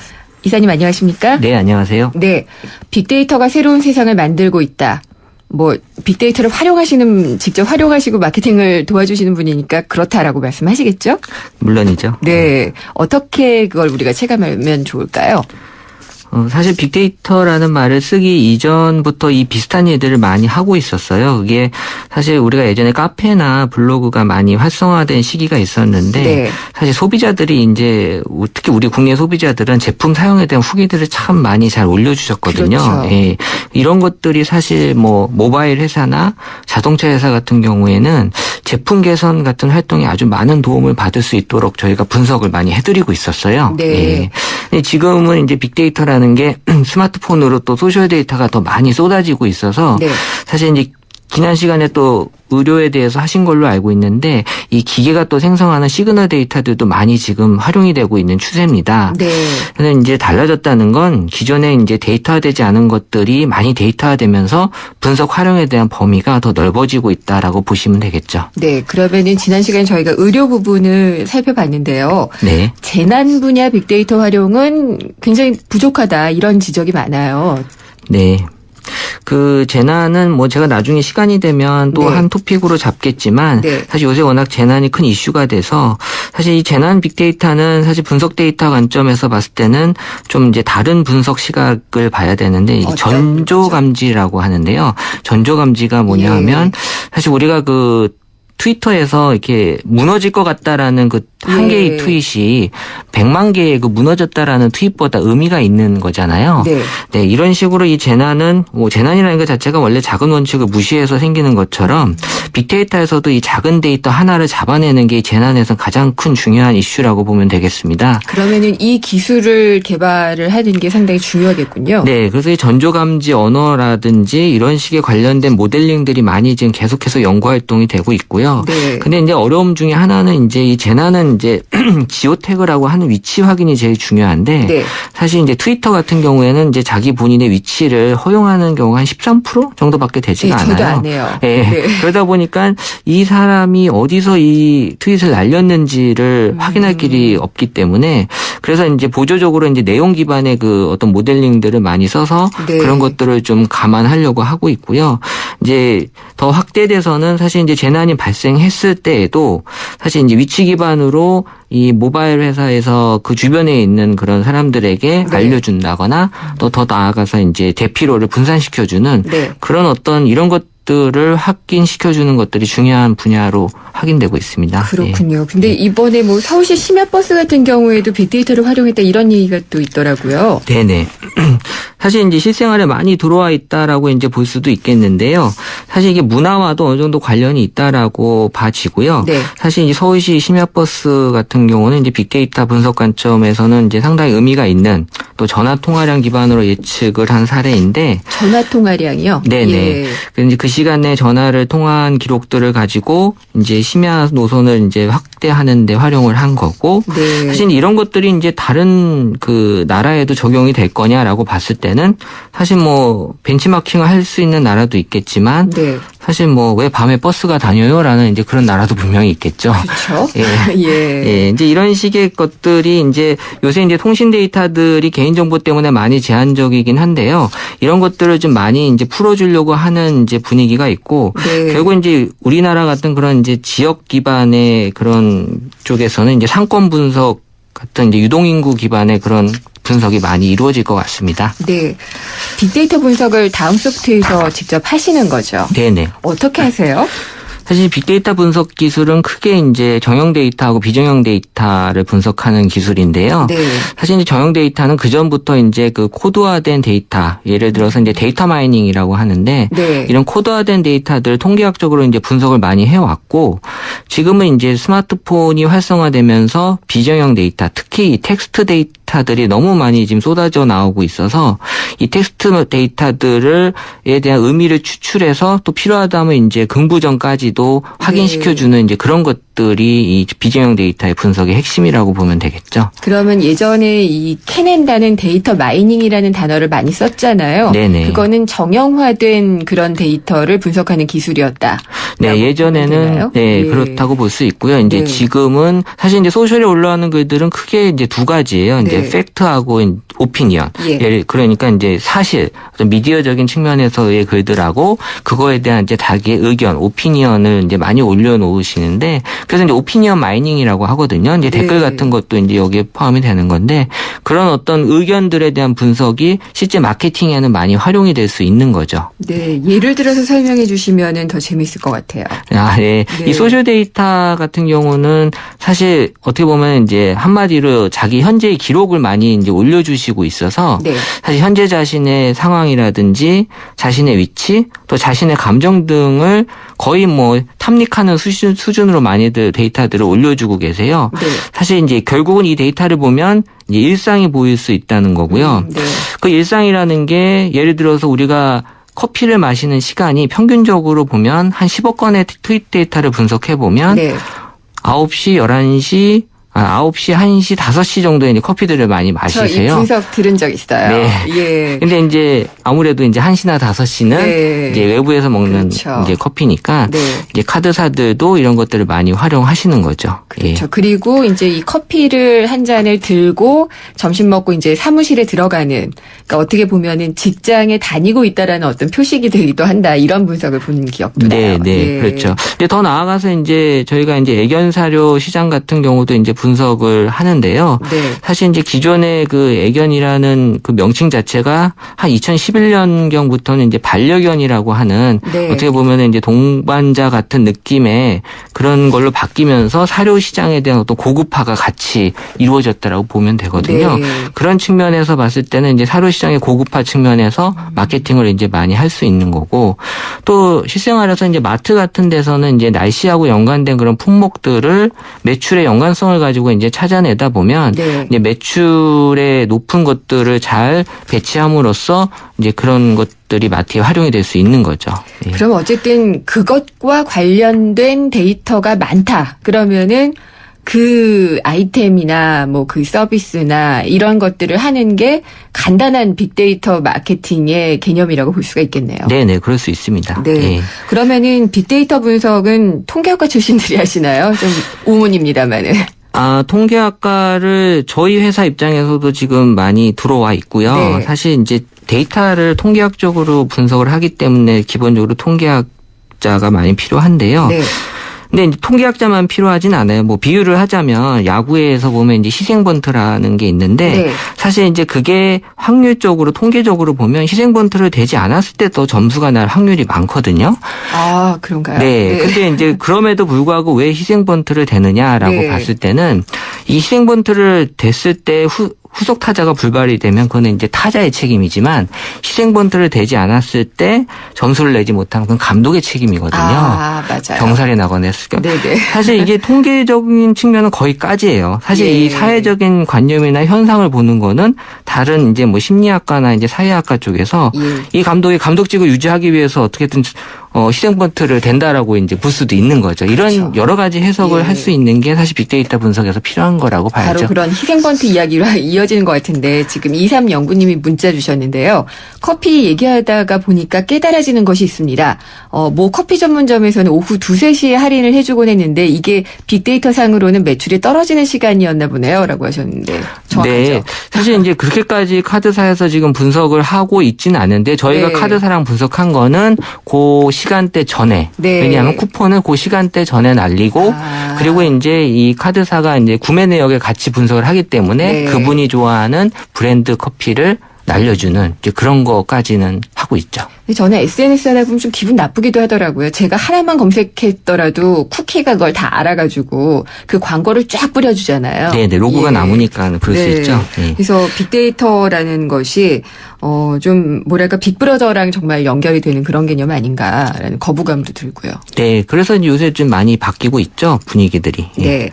이사님 안녕하십니까? 네, 안녕하세요. 네, 빅데이터가 새로운 세상을 만들고 있다. 빅데이터를 직접 활용하시고 마케팅을 도와주시는 분이니까 그렇다라고 말씀하시겠죠? 물론이죠. 네. 어떻게 그걸 우리가 체감하면 좋을까요? 사실 빅데이터라는 말을 쓰기 이전부터 이 비슷한 일들을 많이 하고 있었어요. 그게 사실 우리가 예전에 카페나 블로그가 많이 활성화된 시기가 있었는데 네. 사실 소비자들이 이제 특히 우리 국내 소비자들은 제품 사용에 대한 후기들을 참 많이 잘 올려주셨거든요. 그렇죠. 예. 이런 것들이 사실 모바일 회사나 자동차 회사 같은 경우에는 제품 개선 같은 활동에 아주 많은 도움을 받을 수 있도록 저희가 분석을 많이 해드리고 있었어요. 네. 예. 지금은 이제 빅데이터라는 게 스마트폰으로 또 소셜 데이터가 더 많이 쏟아지고 있어서 네. 사실 이제 지난 시간에 또 의료에 대해서 하신 걸로 알고 있는데 이 기계가 또 생성하는 시그널 데이터들도 많이 지금 활용이 되고 있는 추세입니다. 네. 근데 이제 달라졌다는 건 기존에 이제 데이터화되지 않은 것들이 많이 데이터화되면서 분석 활용에 대한 범위가 더 넓어지고 있다라고 보시면 되겠죠. 네. 그러면은 지난 시간에 저희가 의료 부분을 살펴봤는데요. 네. 재난 분야 빅데이터 활용은 굉장히 부족하다 이런 지적이 많아요. 네. 그 재난은 뭐 제가 나중에 시간이 되면 또 한 토픽으로 잡겠지만 사실 요새 워낙 재난이 큰 이슈가 돼서 사실 이 재난 빅데이터는 사실 분석 데이터 관점에서 봤을 때는 좀 이제 다른 분석 시각을 봐야 되는데 이 전조감지라고 하는데요. 전조감지가 뭐냐 하면 사실 우리가 그 트위터에서 이렇게 무너질 것 같다라는 그 한 개의 트윗이 100만 개의 그 무너졌다라는 트윗보다 의미가 있는 거잖아요. 네, 이런 식으로 이 재난은 뭐 재난이라는 것 자체가 원래 작은 원칙을 무시해서 생기는 것처럼 빅데이터에서도 이 작은 데이터 하나를 잡아내는 게 이 재난에서 가장 큰 중요한 이슈라고 보면 되겠습니다. 그러면은 이 기술을 개발을 하는 게 상당히 중요하겠군요. 네, 그래서 이 전조감지 언어라든지 이런 식의 관련된 모델링들이 많이 지금 계속해서 연구 활동이 되고 있고요. 근데 이제 어려움 중에 하나는 이제 이 재난은 이제 지오태그라고 하는 위치 확인이 제일 중요한데 사실 이제 트위터 같은 경우에는 이제 자기 본인의 위치를 허용하는 경우가 한 13% 정도밖에 되지가 않아요. 저도 안 해요. 그러다 보니까 이 사람이 어디서 이 트윗을 날렸는지를 확인할 길이 없기 때문에 그래서 이제 보조적으로 이제 내용 기반의 그 어떤 모델링들을 많이 써서 그런 것들을 좀 감안하려고 하고 있고요. 이제 더 확대돼서는 사실 이제 재난이 발생했을 때에도 사실 이제 위치 기반으로 이 모바일 회사에서 그 주변에 있는 그런 사람들에게 알려준다거나 또 더 나아가서 이제 대피로를 분산시켜주는 그런 어떤 이런 것들을 확인시켜주는 것들이 중요한 분야로 확인되고 있습니다. 그렇군요. 근데 이번에 뭐 서울시 심야버스 같은 경우에도 빅데이터를 활용했다 이런 얘기가 또 있더라고요. 네네. 사실 이제 실생활에 많이 들어와 있다라고 이제 볼 수도 있겠는데요. 사실 이게 문화와도 어느 정도 관련이 있다라고 봐지고요. 사실 이제 서울시 심야버스 같은 경우는 이제 빅데이터 분석 관점에서는 이제 상당히 의미가 있는 또 전화 통화량 기반으로 예측을 한 사례인데. 전화 통화량이요? 네네. 이제 그 시간에 전화를 통화한 기록들을 가지고 이제 심야 노선을 이제 확대하는 데 활용을 한 거고. 사실 이런 것들이 이제 다른 그 나라에도 적용이 될 거냐라고 봤을 때는 사실 뭐 벤치마킹을 할 수 있는 나라도 있겠지만 사실 뭐 왜 밤에 버스가 다녀요라는 이제 그런 나라도 분명히 있겠죠. 그렇죠. 이제 이런 식의 것들이 이제 요새 이제 통신 데이터들이 개인정보 때문에 많이 제한적이긴 한데요. 이런 것들을 좀 많이 이제 풀어주려고 하는 이제 분위기가 있고 결국 이제 우리나라 같은 그런 이제 지역 기반의 그런 쪽에서는 이제 상권 분석 같은 이제 유동인구 기반의 그런 분석이 많이 이루어질 것 같습니다. 네. 빅데이터 분석을 다음 소프트에서 직접 하시는 거죠? 네네. 어떻게 하세요? 사실 빅데이터 분석 기술은 크게 이제 정형 데이터하고 비정형 데이터를 분석하는 기술인데요. 사실 이제 정형 데이터는 그 전부터 이제 그 코드화된 데이터, 예를 들어서 이제 데이터 마이닝이라고 하는데 이런 코드화된 데이터들 통계학적으로 이제 분석을 많이 해왔고 지금은 이제 스마트폰이 활성화되면서 비정형 데이터, 특히 이 텍스트 데이터들이 너무 많이 지금 쏟아져 나오고 있어서 이 텍스트 데이터들에 대한 의미를 추출해서 또 필요하다면 이제 긍부정까지도 확인시켜주는 이제 그런 것들이 이 비정형 데이터의 분석의 핵심이라고 보면 되겠죠. 그러면 예전에 이 캐낸다는 데이터 마이닝이라는 단어를 많이 썼잖아요. 그거는 정형화된 그런 데이터를 분석하는 기술이었다. 네, 예전에는 그렇다고 볼 수 있고요. 이제 지금은 사실 이제 소셜에 올라오는 글들은 크게 이제 두 가지예요. 이제 팩트하고 오피니언. 그러니까 이제 사실 미디어적인 측면에서의 글들하고 그거에 대한 이제 자기의 의견, 오피니언을 이제 많이 올려놓으시는데 그래서 이제 오피니언 마이닝이라고 하거든요. 이제 댓글 같은 것도 이제 여기에 포함이 되는 건데 그런 어떤 의견들에 대한 분석이 실제 마케팅에는 많이 활용이 될 수 있는 거죠. 네, 예를 들어서 설명해 주시면은 더 재밌을 것 같아요. 이 소셜 데이터 같은 경우는 사실 어떻게 보면 이제 한마디로 자기 현재의 기록을 많이 이제 올려주시고 있어서 사실 현재 자신의 상황이라든지 자신의 위치 또 자신의 감정 등을 거의 뭐 탐닉하는 수준으로 많이들 데이터들을 올려주고 계세요. 사실 이제 결국은 이 데이터를 보면 이제 일상이 보일 수 있다는 거고요. 그 일상이라는 게 예를 들어서 우리가 커피를 마시는 시간이 평균적으로 보면 한 10억 건의 트윗 데이터를 분석해 보면 9시, 11시, 9시, 1시, 5시 정도에 이제 커피들을 많이 마시세요. 저 이 분석 들은 적 있어요. 네. 예. 근데 이제 아무래도 이제 1시나 5시는 네. 이제 외부에서 먹는 그렇죠. 이제 커피니까 네. 이제 카드사들도 이런 것들을 많이 활용하시는 거죠. 그렇죠. 그리고 이제 이 커피를 한 잔을 들고 점심 먹고 이제 사무실에 들어가는, 그러니까 어떻게 보면은 직장에 다니고 있다라는 어떤 표식이 되기도 한다. 이런 분석을 본 기억도 나요. 네, 예. 그렇죠. 근데 더 나아가서 이제 저희가 이제 애견 사료 시장 같은 경우도 이제 분석을 하는데요. 네. 사실 이제 기존의 그 애견이라는 그 명칭 자체가 한 2011년경부터는 이제 반려견이라고 하는 네. 어떻게 보면 이제 동반자 같은 느낌의 그런 걸로 바뀌면서 사료 시장에 대한 어떤 고급화가 같이 이루어졌다라고 보면 되거든요. 네. 그런 측면에서 봤을 때는 이제 사료 시장의 고급화 측면에서 마케팅을 이제 많이 할 수 있는 거고, 또 실생활에서 이제 마트 같은 데서는 이제 날씨하고 연관된 그런 품목들을 매출의 연관성을 가지고 이제 찾아내다 보면 네. 이제 매출의 높은 것들을 잘 배치함으로써 이제 그런 것들이 마트에 활용이 될 수 있는 거죠. 예. 그럼 어쨌든 그것과 관련된 데이터가 많다. 그러면은 그 아이템이나 뭐 그 서비스나 이런 것들을 하는 게 간단한 빅데이터 마케팅의 개념이라고 볼 수가 있겠네요. 네네, 그럴 수 있습니다. 네. 예. 그러면은 빅데이터 분석은 통계학과 출신들이 하시나요? 좀 우문입니다만은. 통계학과를 저희 회사 입장에서도 지금 많이 들어와 있고요. 네. 사실 이제 데이터를 통계학적으로 분석을 하기 때문에 기본적으로 통계학자가 많이 필요한데요. 네. 근데 이제 통계학자만 필요하진 않아요. 뭐 비유를 하자면 야구에서 보면 이제 희생번트라는 게 있는데 네. 사실 이제 그게 확률적으로 통계적으로 보면 희생번트를 되지 않았을 때 더 점수가 날 확률이 많거든요. 아, 그런가요? 네. 근데 이제 그럼에도 불구하고 왜 희생번트를 되느냐라고 네. 봤을 때는 이 희생번트를 됐을 때 후속 타자가 불발이 되면 그거는 이제 타자의 책임이지만 희생번트를 되지 않았을 때 점수를 내지 못한 건 감독의 책임이거든요. 아, 맞아요. 경살에 나거나 했을 경우. 네네. 사실 이게 통계적인 측면은 거기까지예요. 사실 예. 이 사회적인 관념이나 현상을 보는 거는 다른 이제 뭐 심리학과나 이제 사회학과 쪽에서 예. 이 감독이 감독직을 유지하기 위해서 어떻게든 희생번트를 된다라고 이제 볼 수도 있는 거죠. 이런 그렇죠. 여러 가지 해석을 예. 할 수 있는 게 사실 빅데이터 분석에서 필요한 거라고 봐야죠. 바로 그런 희생번트 이야기로 이어지는 것 같은데 지금 2309님이 문자 주셨는데요. 커피 얘기하다가 보니까 깨달아지는 것이 있습니다. 뭐 커피 전문점에서는 오후 2, 3시에 할인을 해주곤 했는데 이게 빅데이터 상으로는 매출이 떨어지는 시간이었나 보네요. 라고 하셨는데 정확하죠? 네. 사실 이제 그렇게까지 카드사에서 지금 분석을 하고 있지는 않은데 저희가 네. 카드사랑 분석한 거는 그 시간대 전에 네. 왜냐하면 쿠폰을 그 시간대 전에 날리고 그리고 이제 이 카드사가 이제 구매 내역에 같이 분석을 하기 때문에 네. 그분이 좋아하는 브랜드 커피를 날려주는 이제 그런 거까지는 하고 있죠. 저는 SNS 하다 보면 좀 기분 나쁘기도 하더라고요. 제가 하나만 검색했더라도 쿠키가 그걸 다 알아가지고 그 광고를 쫙 뿌려주잖아요. 네네, 로고가 예. 남으니까 그럴 수 네. 있죠. 예. 그래서 빅데이터라는 것이 좀 뭐랄까 빅브러더랑 정말 연결이 되는 그런 개념 아닌가라는 거부감도 들고요. 네, 그래서 이제 요새 좀 많이 바뀌고 있죠, 분위기들이. 예. 네.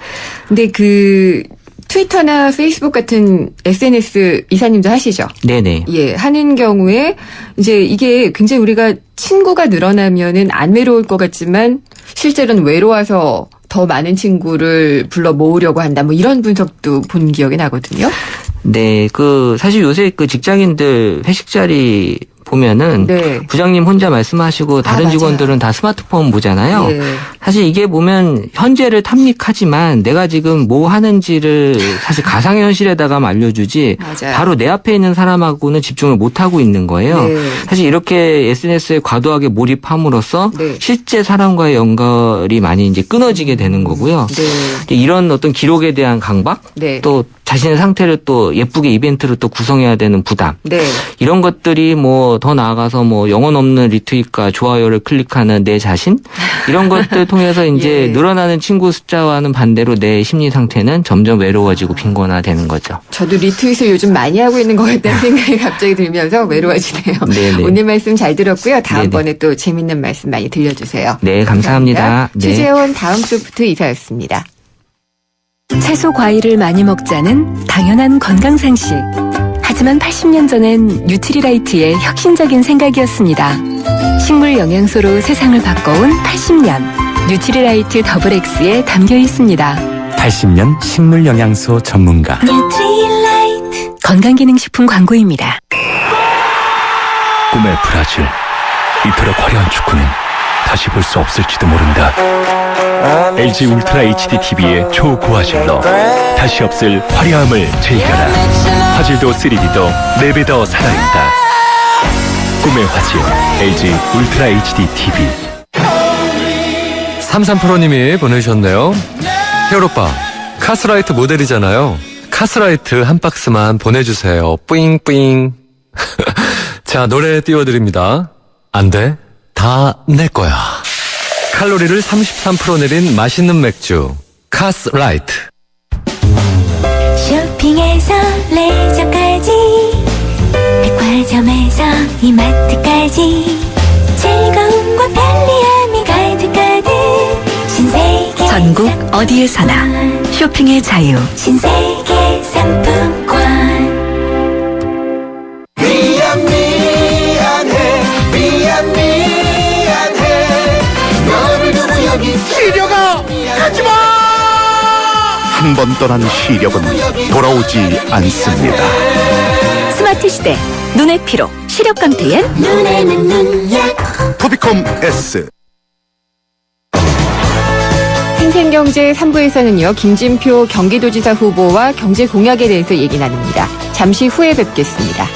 근데 그 트위터나 페이스북 같은 SNS 이사님도 하시죠? 네네. 예, 하는 경우에 이제 이게 굉장히 우리가 친구가 늘어나면은 안 외로울 것 같지만 실제로는 외로워서 더 많은 친구를 불러 모으려고 한다. 뭐 이런 분석도 본 기억이 나거든요. 네, 사실 요새 그 직장인들 회식 자리 보면은 네. 부장님 혼자 말씀하시고 다른 맞아요. 직원들은 다 스마트폰 보잖아요. 예. 사실 이게 보면 현재를 탐닉하지만 내가 지금 뭐 하는지를 사실 가상현실에다가 알려주지 맞아요. 바로 내 앞에 있는 사람하고는 집중을 못하고 있는 거예요. 네. 사실 이렇게 SNS에 과도하게 몰입함으로써 네. 실제 사람과의 연결이 많이 이제 끊어지게 되는 거고요. 네. 이런 어떤 기록에 대한 강박 네. 또 자신의 상태를 또 예쁘게 이벤트로 또 구성해야 되는 부담. 네. 이런 것들이 뭐 더 나아가서 뭐 영혼 없는 리트윗과 좋아요를 클릭하는 내 자신 이런 것들 통해서 이제 예. 늘어나는 친구 숫자와는 반대로 내 심리 상태는 점점 외로워지고 빈곤화되는 거죠. 저도 리트윗을 요즘 많이 하고 있는 것 같다는 생각이 갑자기 들면서 외로워지네요. 네네. 오늘 말씀 잘 들었고요. 다음번에 네네. 또 재밌는 말씀 많이 들려주세요. 네, 감사합니다. 네. 최재원 다음 소프트 이사였습니다. 채소 과일을 많이 먹자는 당연한 건강 상식. 하지만 80년 전엔 뉴트리라이트의 혁신적인 생각이었습니다. 식물 영양소로 세상을 바꿔온 80년. 뉴트리라이트 더블 X에 담겨 있습니다. 80년 식물 영양소 전문가. 건강기능식품 광고입니다. 꿈의 브라질. 이토록 화려한 축구는 다시 볼 수 없을지도 모른다. LG 울트라 HD TV의 초고화질로 다시 없을 화려함을 즐겨라. 화질도 3D도 4배 더 살아있다. 꿈의 화질 LG 울트라 HD TV. 33프로님이 보내주셨네요. 히어로빠, 카스라이트 모델이잖아요. 카스라이트 한 박스만 보내주세요. 뿌잉뿌잉. 자, 노래 띄워드립니다. 안 돼. 다 내 거야. 칼로리를 33% 내린 맛있는 맥주. 카스라이트. 쇼핑에서 레저까지 백화점에서 이마트까지 즐거움과 편리함이 가득가득 신세계 전국 어디에서나 쇼핑의 자유. 신세계 상품권. 미안해 너를 두고 여기 시려가 가지마. 한 번 떠난 시력은 돌아오지 않습니다. 스마트 시대 눈의 피로 시력 강퇴엔 눈에는 눈약 토비콤 S. 생생경제 3부에서는요. 김진표 경기도지사 후보와 경제 공약에 대해서 얘기 나눕니다. 잠시 후에 뵙겠습니다.